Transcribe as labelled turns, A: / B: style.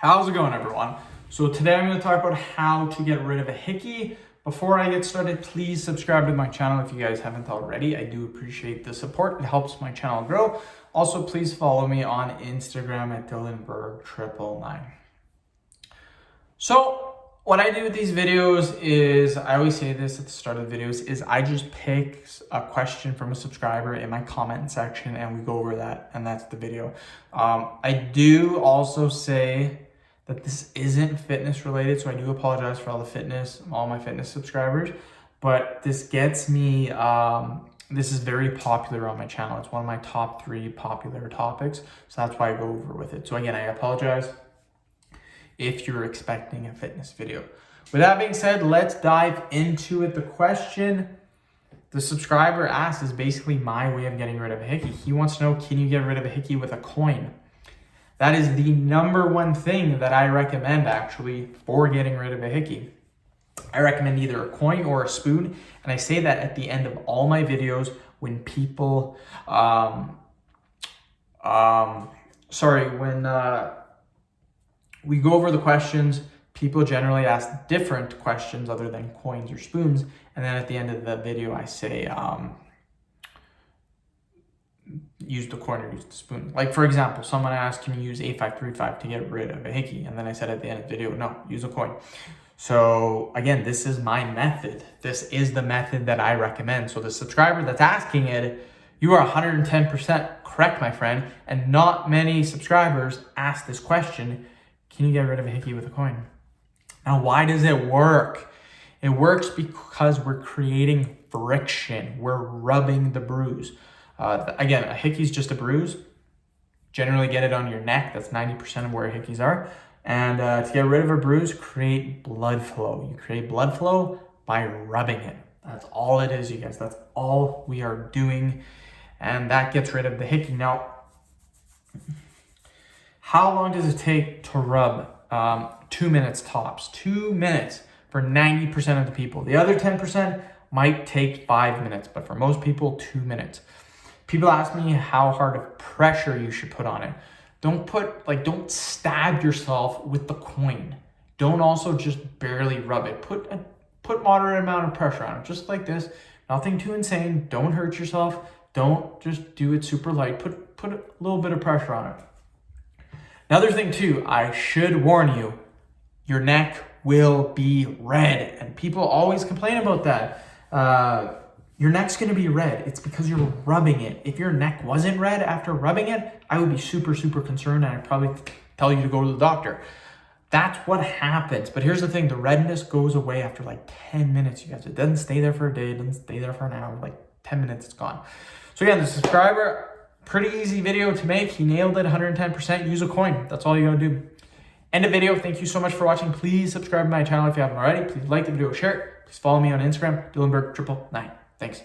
A: How's it going, everyone? So today I'm going to talk about how to get rid of a hickey. Before I get started, please subscribe to my channel if you guys haven't already. I do appreciate the support. It helps my channel grow. Also, please follow me on Instagram at DylanBerg999. So what I do with these videos is, I always say this at the start of the videos, is I just pick a question from a subscriber in my comment section and we go over that, and that's the video. I do also say that this isn't fitness related, so I do apologize for all my fitness subscribers, but this gets me, this is very popular on my channel. It's one of my top 3 popular topics, so that's why I go over with it. So again, I apologize if you're expecting a fitness video. With that being said, let's dive into it. The question the subscriber asked is basically my way of getting rid of a hickey. He wants to know, can you get rid of a hickey with a coin? That is the #1 thing that I recommend actually for getting rid of a hickey. I recommend either a coin or a spoon, and I say that at the end of all my videos when people, we go over the questions. People generally ask different questions other than coins or spoons, and then at the end of the video I say, use the coin or use the spoon. Like for example, someone asked, can you use 8535 to get rid of a hickey? And then I said at the end of the video, no, use a coin. So again, this is my method. This is the method that I recommend. So the subscriber that's asking it, you are 110% correct, my friend. And not many subscribers ask this question, can you get rid of a hickey with a coin? Now, why does it work? It works because we're creating friction. We're rubbing the bruise. Again, a hickey is just a bruise. Generally get it on your neck. That's 90% of where hickeys are. And to get rid of a bruise, create blood flow. You create blood flow by rubbing it. That's all it is, you guys. That's all we are doing. And that gets rid of the hickey. Now, how long does it take to rub? 2 minutes tops. 2 minutes for 90% of the people. The other 10% might take 5 minutes, but for most people, 2 minutes. People ask me how hard of pressure you should put on it. Don't stab yourself with the coin. Don't also just barely rub it. Put moderate amount of pressure on it, just like this. Nothing too insane. Don't hurt yourself. Don't just do it super light. Put a little bit of pressure on it. Another thing too, I should warn you, your neck will be red. And people always complain about that. Your neck's gonna be red. It's because you're rubbing it. If your neck wasn't red after rubbing it, I would be super, super concerned, and I'd probably tell you to go to the doctor. That's what happens. But here's the thing, the redness goes away after like 10 minutes, you guys. It doesn't stay there for a day, it doesn't stay there for an hour, like 10 minutes, it's gone. So again, the subscriber, pretty easy video to make. He nailed it 110%. Use a coin. That's all you gotta do. End of video. Thank you so much for watching. Please subscribe to my channel if you haven't already. Please like the video, share it. Please follow me on Instagram, DylanBerg999. Thanks.